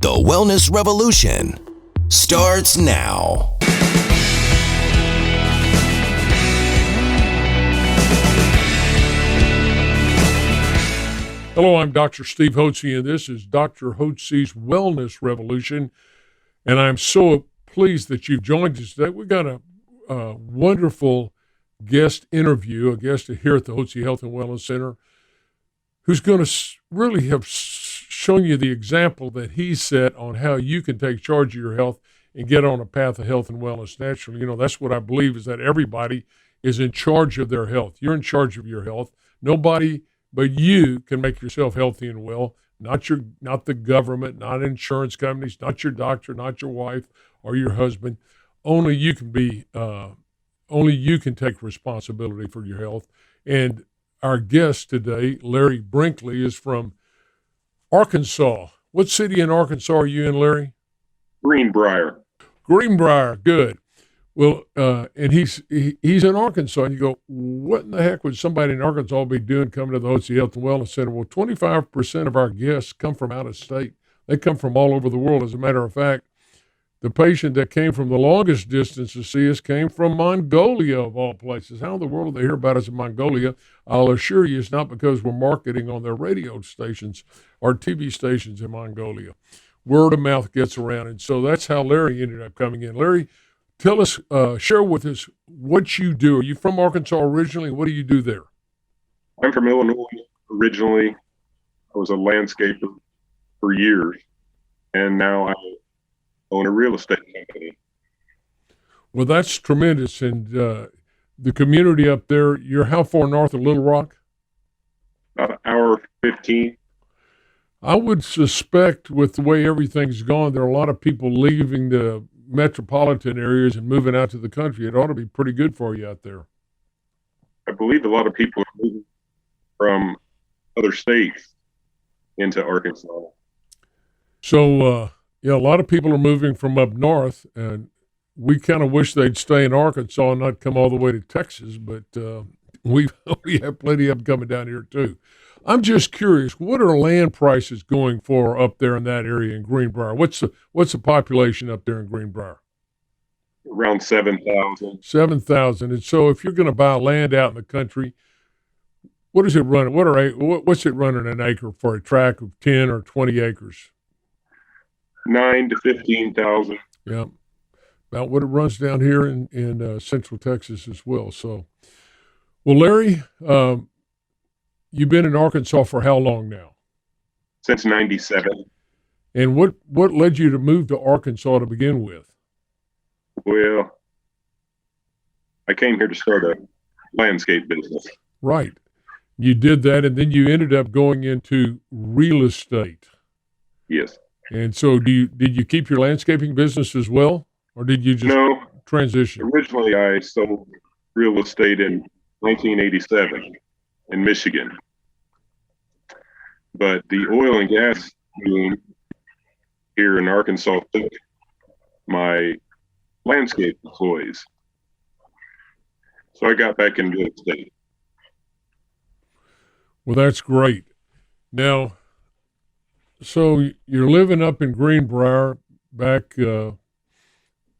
The Wellness Revolution starts now. Hello, I'm Dr. Steve Hotze, and this is Dr. Hotze's Wellness Revolution, and I'm so pleased that you've joined us today. We've got a wonderful guest interview, a guest here at the Hotze Health and Wellness Center, who's going to really have shown you the example that he set on how you can take charge of your health and get on a path of health and wellness naturally. You know, that's what I believe, is that everybody is in charge of their health. You're in charge of your health. Nobody but you can make yourself healthy and well, not the government, not insurance companies, not your doctor, not your wife or your husband. Only you can take responsibility for your health. And our guest today, Larry Brinkley, is from Arkansas. What city in Arkansas are you in, Larry? Greenbriar. Greenbriar, good. Well, and he's in Arkansas, and you go, what in the heck would somebody in Arkansas be doing coming to the Hotze Health and Wellness Center? Well, 25% of our guests come from out of state. They come from all over the world. As a matter of fact, the patient that came from the longest distance to see us came from Mongolia, of all places. How in the world do they hear about us in Mongolia? I'll assure you it's not because we're marketing on their radio stations or TV stations in Mongolia. Word of mouth gets around, and so that's how Larry ended up coming in. Larry, tell us, share with us what you do. Are you from Arkansas originally? What do you do there? I'm from Illinois originally. I was a landscaper for years, and now I own a real estate company. Well, that's tremendous. And the community up there, you're how far north of Little Rock? About an hour 15. I would suspect with the way everything's gone, there are a lot of people leaving the metropolitan areas and moving out to the country. It ought to be pretty good for you out there. I believe a lot of people are moving from other states into Arkansas. So, a lot of people are moving from up north, and we kind of wish they'd stay in Arkansas and not come all the way to Texas, but we have plenty of them coming down here too. I'm just curious, what are land prices going for up there in that area in Greenbriar? What's the population up there in Greenbriar? Around 7,000. 7,000. And so if you're going to buy land out in the country, what is it running? What's it running an acre for a tract of 10 or 20 acres? 9 to 15,000. Yeah, about what it runs down here in Central Texas as well. So, well, Larry, you've been in Arkansas for how long now? Since 97. And what led you to move to Arkansas to begin with? Well, I came here to start a landscape business. Right. You did that, and then you ended up going into real estate. Yes. And so did you keep your landscaping business as well, or did you just transition? Originally, I sold real estate in 1987 in Michigan. But the oil and gas boom here in Arkansas took my landscape employees. So I got back in real estate. Well, that's great. Now, so you're living up in Greenbriar back, you've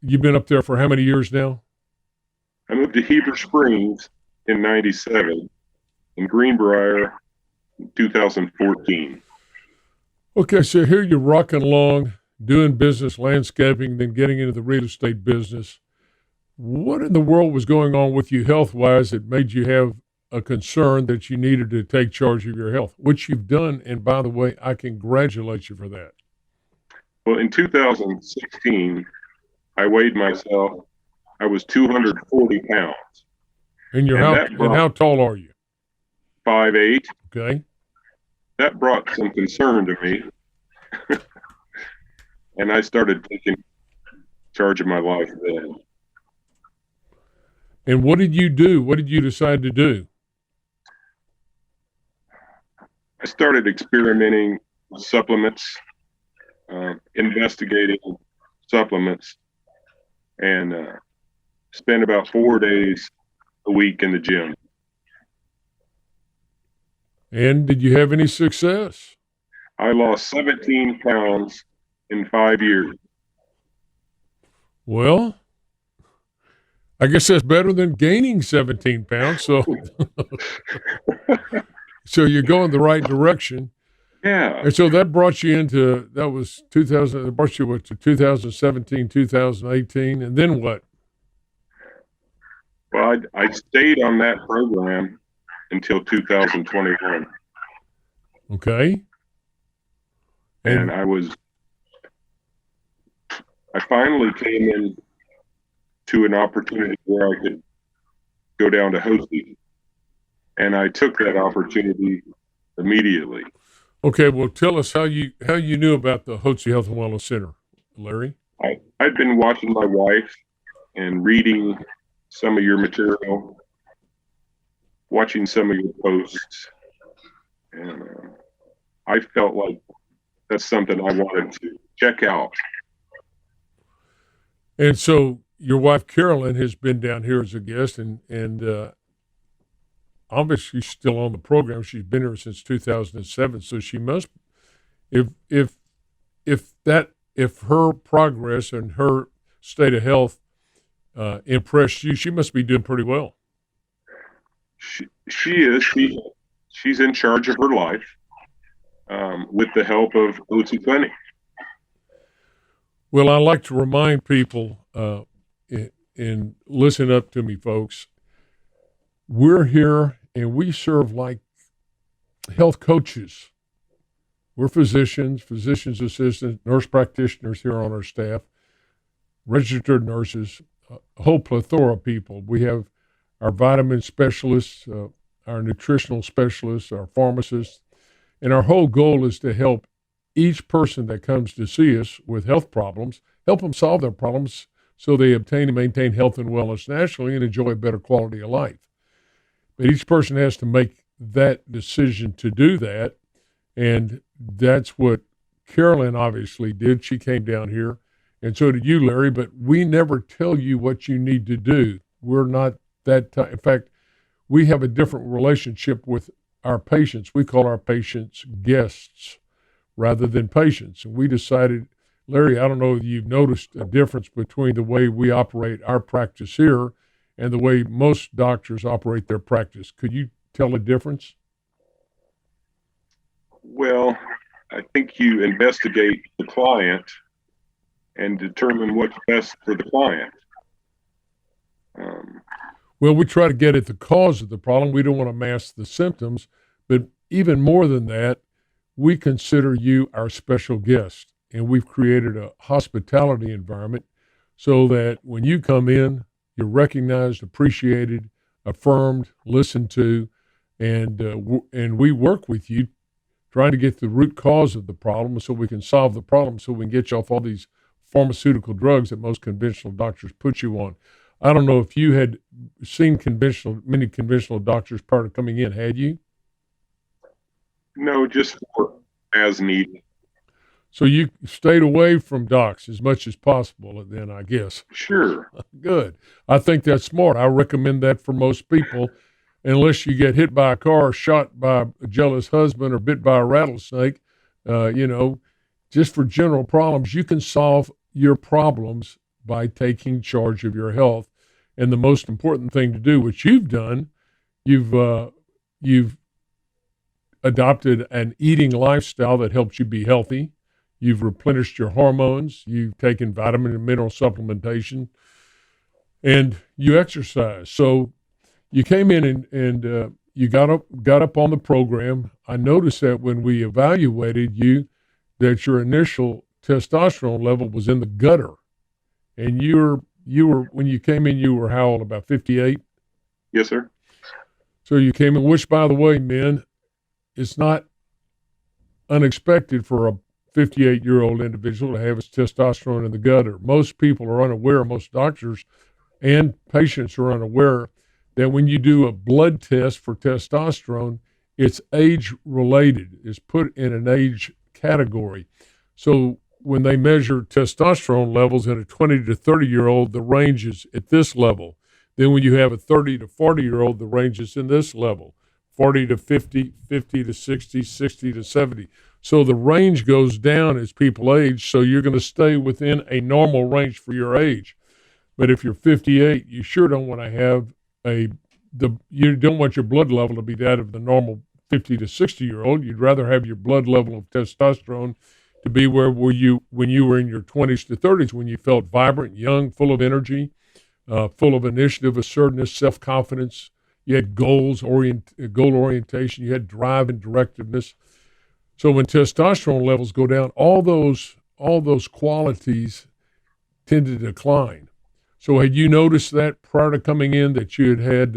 been up there for how many years now? I moved to Heber Springs in 97 and Greenbriar in 2014. Okay, so here you're rocking along, doing business, landscaping, then getting into the real estate business. What in the world was going on with you health-wise that made you have a concern that you needed to take charge of your health, which you've done, and by the way, I congratulate you for that. Well, in 2016, I weighed myself. I was 240 pounds. And how tall are you? 5'8". Okay. That brought some concern to me. And I started taking charge of my life then. And what did you do? What did you decide to do? I started experimenting with supplements, investigating supplements, and spent about 4 days a week in the gym. And did you have any success? I lost 17 pounds in 5 years. Well, I guess that's better than gaining 17 pounds. So, so you're going the right direction. Yeah. And so that brought you into, that was 2000, it brought you to 2017, 2018. And then what? Well, I stayed on that program until 2021. Okay. And I finally came in to an opportunity where I could go down to Hotze. And I took that opportunity immediately. Okay, well, tell us how you knew about the Hotze Health and Wellness Center, Larry. I'd been watching my wife and reading some of your material, watching some of your posts, and I felt like that's something I wanted to check out. And so your wife Carolyn has been down here as a guest, and obviously she's still on the program. She's been here since 2007, so she must, if her progress and her state of health impressed you, she must be doing pretty well. She is. She's in charge of her life with the help of Hotze Clinic. Well, I like to remind people, and listen up to me, folks. We're here and we serve like health coaches. We're physicians, physician's assistants, nurse practitioners here on our staff, registered nurses, a whole plethora of people. We have our vitamin specialists, our nutritional specialists, our pharmacists, and our whole goal is to help each person that comes to see us with health problems, help them solve their problems so they obtain and maintain health and wellness nationally and enjoy a better quality of life. But each person has to make that decision to do that, and that's what Carolyn obviously did. She came down here, and so did you, Larry, but we never tell you what you need to do. We're not that type. In fact, we have a different relationship with our patients. We call our patients guests rather than patients. And we decided, Larry, I don't know if you've noticed a difference between the way we operate our practice here and the way most doctors operate their practice. Could you tell a difference? Well, I think you investigate the client and determine what's best for the client. Well, we try to get at the cause of the problem. We don't want to mask the symptoms, but even more than that, we consider you our special guest, and we've created a hospitality environment so that when you come in, you're recognized, appreciated, affirmed, listened to, and we work with you trying to get the root cause of the problem so we can solve the problem so we can get you off all these pharmaceutical drugs that most conventional doctors put you on. I don't know if you had seen many conventional doctors prior to coming in, had you? No, just for as needed. So you stayed away from docs as much as possible then, I guess. Sure. Good. I think that's smart. I recommend that for most people, unless you get hit by a car, shot by a jealous husband, or bit by a rattlesnake. Just for general problems, you can solve your problems by taking charge of your health. And the most important thing to do, which you've done, you've adopted an eating lifestyle that helps you be healthy. You've replenished your hormones. You've taken vitamin and mineral supplementation, and you exercise. So you came in and you got up on the program. I noticed that when we evaluated you, that your initial testosterone level was in the gutter, and you were when you came in, you were how old? About 58? Yes, sir. So you came in, which, by the way, men, it's not unexpected for a 58-year-old individual to have his testosterone in the gutter. Most people are unaware, most doctors and patients are unaware that when you do a blood test for testosterone, it's age-related. It's put in an age category. So when they measure testosterone levels in a 20 to 30-year-old, the range is at this level. Then when you have a 30 to 40-year-old, the range is in this level. 40 to 50, 50 to 60, 60 to 70. So the range goes down as people age, so you're going to stay within a normal range for your age. But if you're 58, you sure don't want to have you don't want your blood level to be that of the normal 50 to 60-year-old. You'd rather have your blood level of testosterone to be where were you when you were in your 20s to 30s, when you felt vibrant, young, full of energy, full of initiative, assertiveness, self-confidence. You had goal orientation. You had drive and directiveness. So when testosterone levels go down, all those qualities tend to decline. So had you noticed that prior to coming in, that you had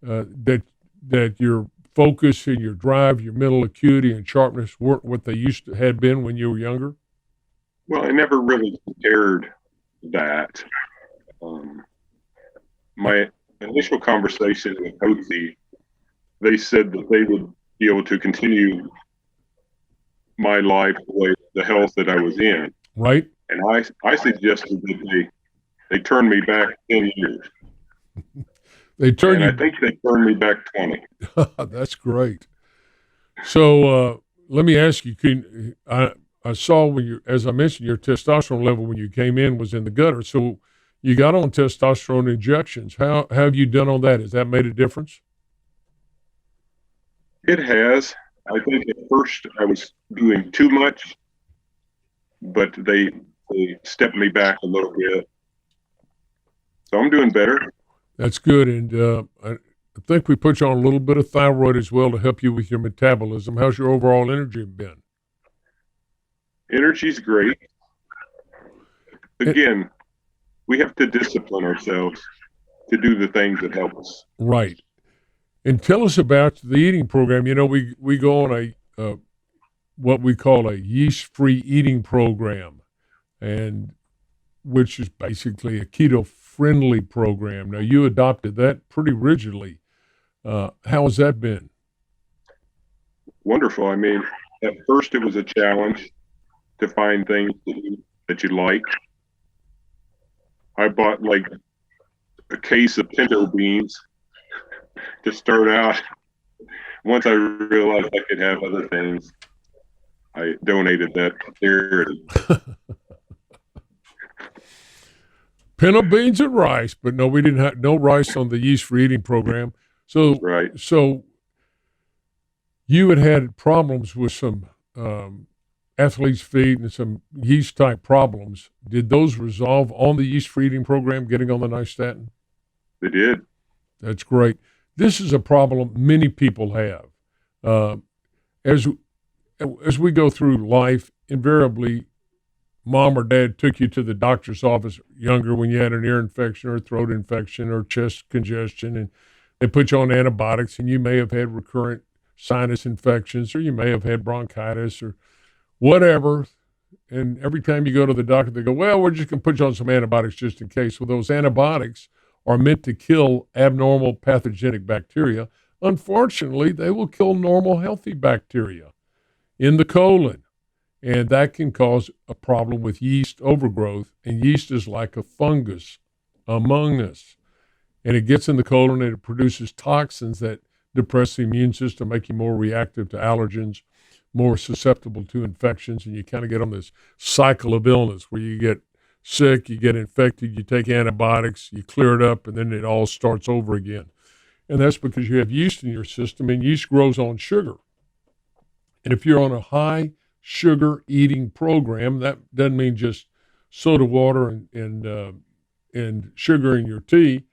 that your focus and your drive, your mental acuity and sharpness weren't what they had been when you were younger? Well, I never really compared that. My initial conversation with Hotze, they said that they would be able to continue my life the health that I was in. Right. And I suggested that they turned me back 10 years. I think they turned me back 20. That's great. So let me ask you, I saw as I mentioned, your testosterone level when you came in was in the gutter. So you got on testosterone injections. How have you done on that? Has that made a difference? It has. I think at first I was doing too much, but they stepped me back a little bit. So I'm doing better. That's good. And I think we put you on a little bit of thyroid as well to help you with your metabolism. How's your overall energy been? Energy's great. Again, we have to discipline ourselves to do the things that help us. Right. And tell us about the eating program. You know, we go on what we call a yeast-free eating program, and which is basically a keto-friendly program. Now, you adopted that pretty rigidly. How has that been? Wonderful. I mean, at first it was a challenge to find things that you like. I bought like a case of pinto beans to start out. Once I realized I could have other things, I donated that to charity. Pinto beans and rice, but no, we didn't have no rice on the yeast-free eating program. So, right. So you had problems with some athlete's feet and some yeast-type problems. Did those resolve on the yeast-free eating program, getting on the nystatin? They did. That's great. This is a problem many people have. As we go through life, invariably, mom or dad took you to the doctor's office younger when you had an ear infection or a throat infection or chest congestion, and they put you on antibiotics, and you may have had recurrent sinus infections, or you may have had bronchitis or whatever. And every time you go to the doctor, they go, well, we're just going to put you on some antibiotics just in case. Well, those antibiotics are meant to kill abnormal pathogenic bacteria. Unfortunately, they will kill normal, healthy bacteria in the colon. And that can cause a problem with yeast overgrowth. And yeast is like a fungus among us. And it gets in the colon and it produces toxins that depress the immune system, make you more reactive to allergens, more susceptible to infections. And you kind of get on this cycle of illness where you get sick, you get infected, you take antibiotics, you clear it up, and then it all starts over again. And that's because you have yeast in your system, and yeast grows on sugar. And if you're on a high sugar eating program, that doesn't mean just soda water and sugar in your tea,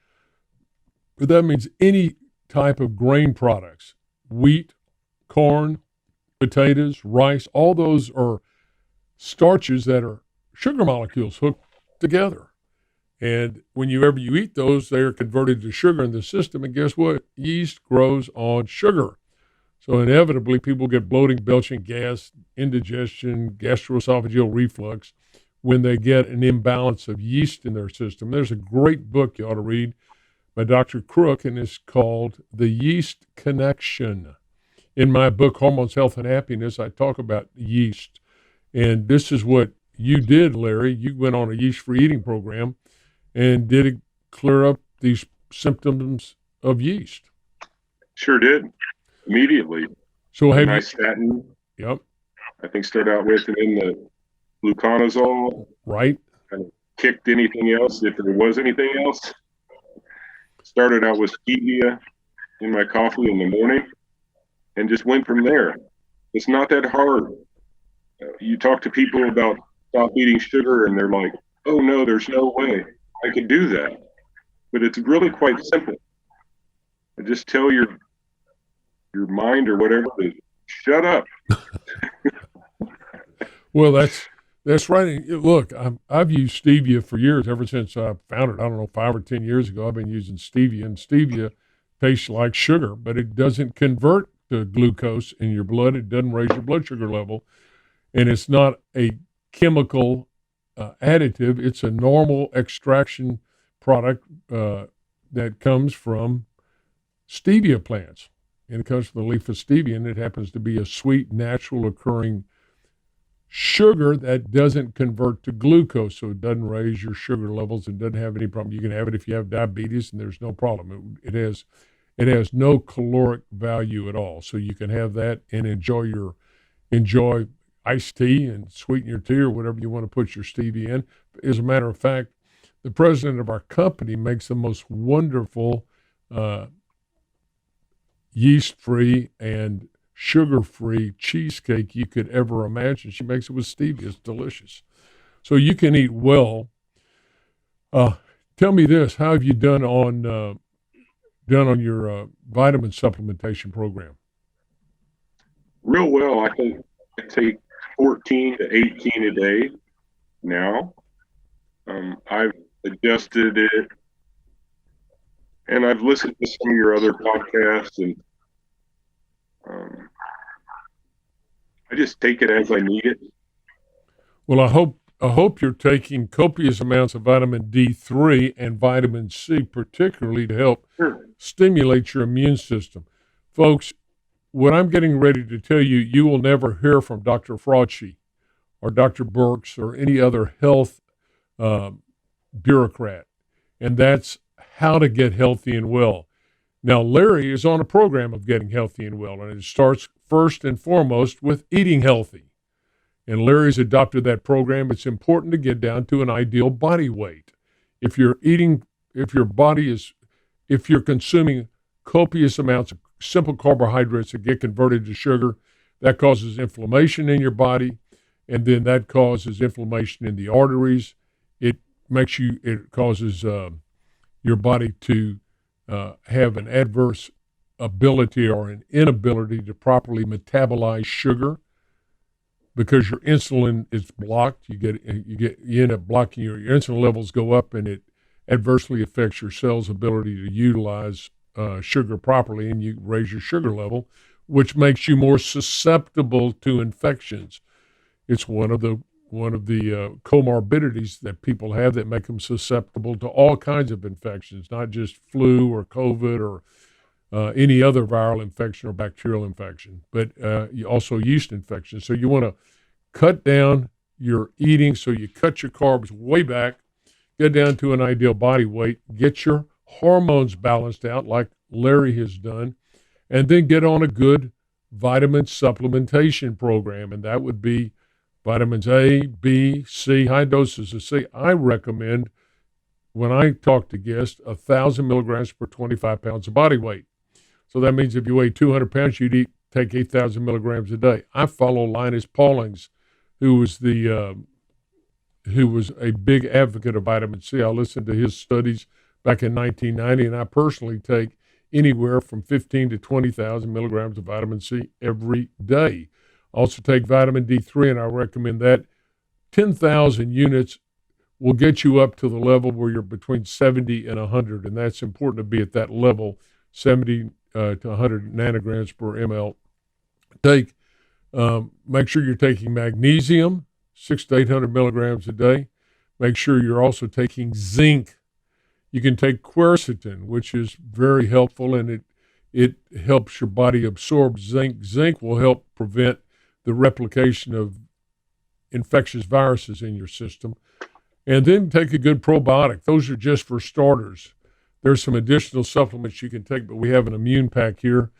but that means any type of grain products, wheat, corn, potatoes, rice, all those are starches that are sugar molecules hooked together. And whenever you eat those, they are converted to sugar in the system. And guess what? Yeast grows on sugar. So inevitably, people get bloating, belching, gas, indigestion, gastroesophageal reflux when they get an imbalance of yeast in their system. There's a great book you ought to read by Dr. Crook, and it's called The Yeast Connection. In my book, Hormones, Health, and Happiness, I talk about yeast. And this is what you did, Larry. You went on a yeast-free eating program, and did it clear up these symptoms of yeast? Sure did. Immediately. So have nystatin. Yep. I think start out with, and then the fluconazole, Right? kind of kicked anything else, if there was anything else. Started out with stevia in my coffee in the morning and just went from there. It's not that hard. You talk to people about stop eating sugar and they're like, oh no, there's no way I could do that. But it's really quite simple. Just tell your mind or whatever to shut up. Well, that's right. Look, I've used stevia for years, ever since I found it. I don't know, 5 or 10 years ago. I've been using stevia, and stevia tastes like sugar, but it doesn't convert to glucose in your blood. It doesn't raise your blood sugar level, and it's not a chemical additive. It's a normal extraction product that comes from stevia plants, and it comes from the leaf of stevia, and it happens to be a sweet, natural occurring sugar that doesn't convert to glucose, so it doesn't raise your sugar levels. It doesn't have any problem. You can have it if you have diabetes, and there's no problem. It has no caloric value at all, so you can have that and enjoy iced tea and sweeten your tea or whatever you want to put your stevia in. As a matter of fact, the president of our company makes the most wonderful yeast-free and sugar-free cheesecake you could ever imagine. She makes it with stevia. It's delicious. So you can eat well. Tell me this: how have you done on your vitamin supplementation program? Real well. I think I take 14 to 18 a day now. I've adjusted it, and I've listened to some of your other podcasts, and I just take it as I need it. Well, I hope you're taking copious amounts of vitamin D3 and vitamin C, particularly to help stimulate your immune system. Folks, what I'm getting ready to tell you, you will never hear from Dr. Frauci or Dr. Burks or any other health bureaucrat, and that's how to get healthy and well. Now, Larry is on a program of getting healthy and well, and it starts first and foremost with eating healthy. And Larry's adopted that program. It's important to get down to an ideal body weight. If you're consuming copious amounts of simple carbohydrates that get converted to sugar, that causes inflammation in your body, and then that causes inflammation in the arteries. It causes your body to have an adverse ability or an inability to properly metabolize sugar, because your insulin is blocked. You end up blocking your insulin levels go up, and it adversely affects your cell's ability to utilize sugar properly, and you raise your sugar level, which makes you more susceptible to infections. It's one of the comorbidities that people have that make them susceptible to all kinds of infections, not just flu or COVID or any other viral infection or bacterial infection, but also yeast infection. So you want to cut down your eating, so you cut your carbs way back, get down to an ideal body weight, get your hormones balanced out like Larry has done, and then get on a good vitamin supplementation program, and that would be vitamins A, B, C, high doses of C. I recommend, when I talk to guests, 1,000 milligrams per 25 pounds of body weight. So that means if you weigh 200 pounds, you'd take 8,000 milligrams a day. I follow Linus Paulings, who was a big advocate of vitamin C. I listened to his studies back in 1990, and I personally take anywhere from 15 to 20,000 milligrams of vitamin C every day. Also take vitamin D3, and I recommend that. 10,000 units will get you up to the level where you're between 70 and 100, and that's important to be at that level, 70 to 100 nanograms per ml. Make sure you're taking magnesium, 600 to 800 milligrams a day. Make sure you're also taking zinc. You can take quercetin, which is very helpful, and it helps your body absorb zinc. Zinc will help prevent the replication of infectious viruses in your system. And then take a good probiotic. Those are just for starters. There's some additional supplements you can take, but we have an immune pack here.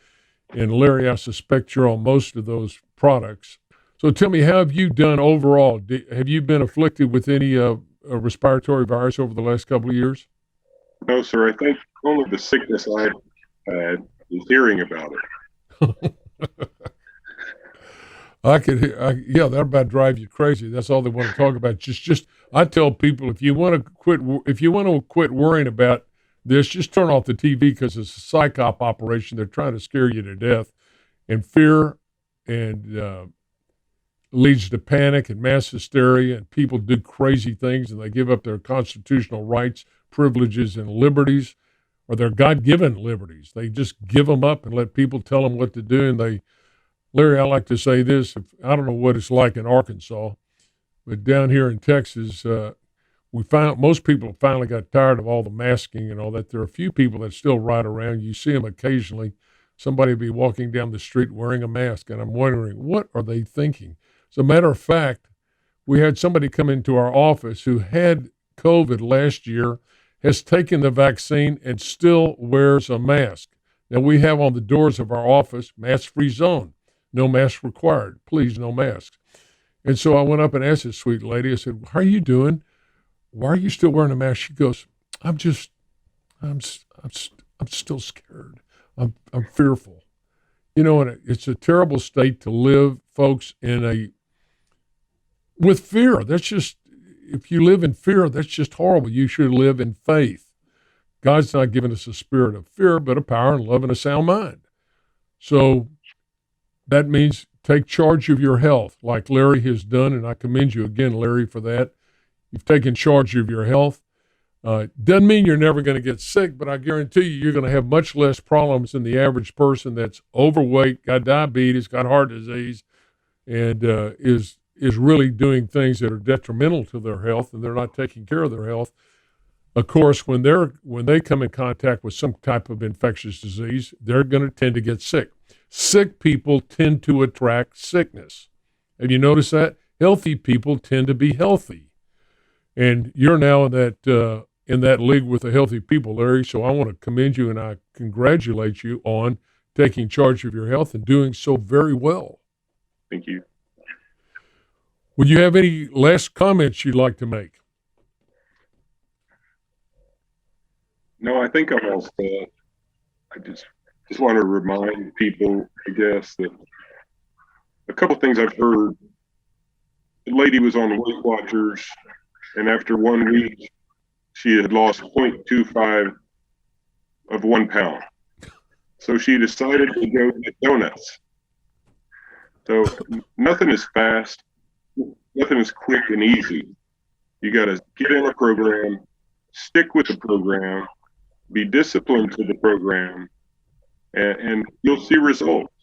And Larry, I suspect you're on most of those products. So tell me, how have you done overall? Have you been afflicted with any respiratory virus over the last couple of years? No, sir. I think only the sickness I've had is hearing about it. Yeah, that about drive you crazy. That's all they want to talk about. I tell people, if you want to quit worrying about this, just turn off the TV, because it's a psyop operation. They're trying to scare you to death, and fear and leads to panic and mass hysteria, and people do crazy things, and they give up their constitutional rights, privileges, and liberties, or their God-given liberties. They just give them up and let people tell them what to do. And Larry, I like to say this, I don't know what it's like in Arkansas, but down here in Texas, most people finally got tired of all the masking and all that. There are a few people that still ride around. You see them occasionally. Somebody will be walking down the street wearing a mask, and I'm wondering, what are they thinking? As a matter of fact, we had somebody come into our office who had COVID last year, has taken the vaccine, and still wears a mask. Now, we have on the doors of our office, mask-free zone, no mask required, please, no masks. And so I went up and asked this sweet lady, I said, how are you doing? Why are you still wearing a mask? She goes, I'm still scared. I'm fearful. You know, and it's a terrible state to live, folks, with fear. If you live in fear, that's just horrible. You should live in faith. God's not giving us a spirit of fear, but a power and love and a sound mind. So that means take charge of your health, like Larry has done, and I commend you again, Larry, for that. You've taken charge of your health. Doesn't mean you're never going to get sick, but I guarantee you're going to have much less problems than the average person that's overweight, got diabetes, got heart disease, and is really doing things that are detrimental to their health, and they're not taking care of their health. Of course, when they come in contact with some type of infectious disease, they're going to tend to get sick. Sick people tend to attract sickness. Have you noticed that? Healthy people tend to be healthy. And you're now in that league with the healthy people, Larry, so I want to commend you and I congratulate you on taking charge of your health and doing so very well. Thank you. Would you have any last comments you'd like to make? No, I think I'm all set. I just want to remind people, I guess, that a couple of things I've heard. The lady was on Weight Watchers, and after 1 week, she had lost 0.25 of 1 pound. So she decided to go get donuts. So nothing is fast. Nothing is quick and easy. You got to get in a program, stick with the program, be disciplined to the program, and you'll see results.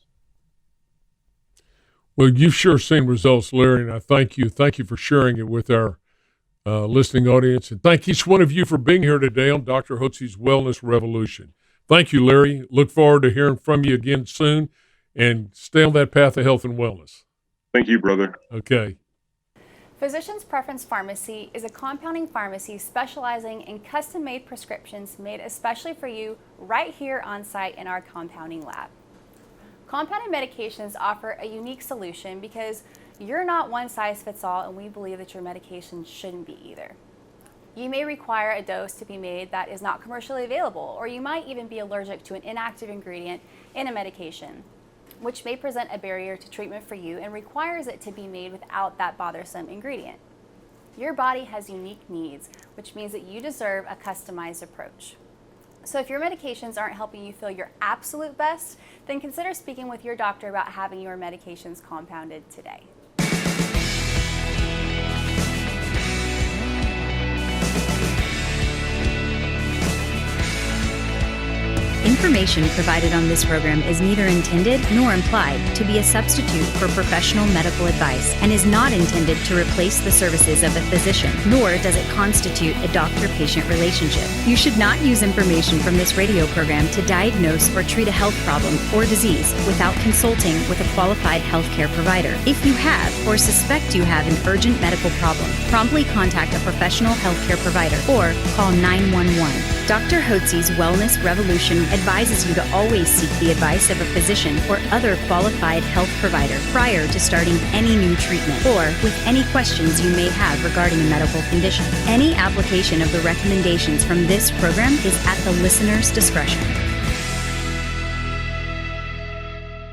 Well, you've sure seen results, Larry, and I thank you. Thank you for sharing it with our listening audience, and thank each one of you for being here today on Dr. Hotze's Wellness Revolution. Thank you, Larry. Look forward to hearing from you again soon, and stay on that path of health and wellness. Thank you, brother. Okay. Physician's Preference Pharmacy is a compounding pharmacy specializing in custom-made prescriptions made especially for you right here on site in our compounding lab. Compounded medications offer a unique solution because you're not one size fits all, and we believe that your medication shouldn't be either. You may require a dose to be made that is not commercially available, or you might even be allergic to an inactive ingredient in a medication, which may present a barrier to treatment for you and requires it to be made without that bothersome ingredient. Your body has unique needs, which means that you deserve a customized approach. So if your medications aren't helping you feel your absolute best, then consider speaking with your doctor about having your medications compounded today. Information provided on this program is neither intended nor implied to be a substitute for professional medical advice and is not intended to replace the services of a physician, nor does it constitute a doctor-patient relationship. You should not use information from this radio program to diagnose or treat a health problem or disease without consulting with a qualified healthcare provider. If you have or suspect you have an urgent medical problem, promptly contact a professional healthcare provider or call 911. Dr. Hotze's Wellness Revolution advises advises you to always seek the advice of a physician or other qualified health provider prior to starting any new treatment or with any questions you may have regarding a medical condition. Any application of the recommendations from this program is at the listener's discretion.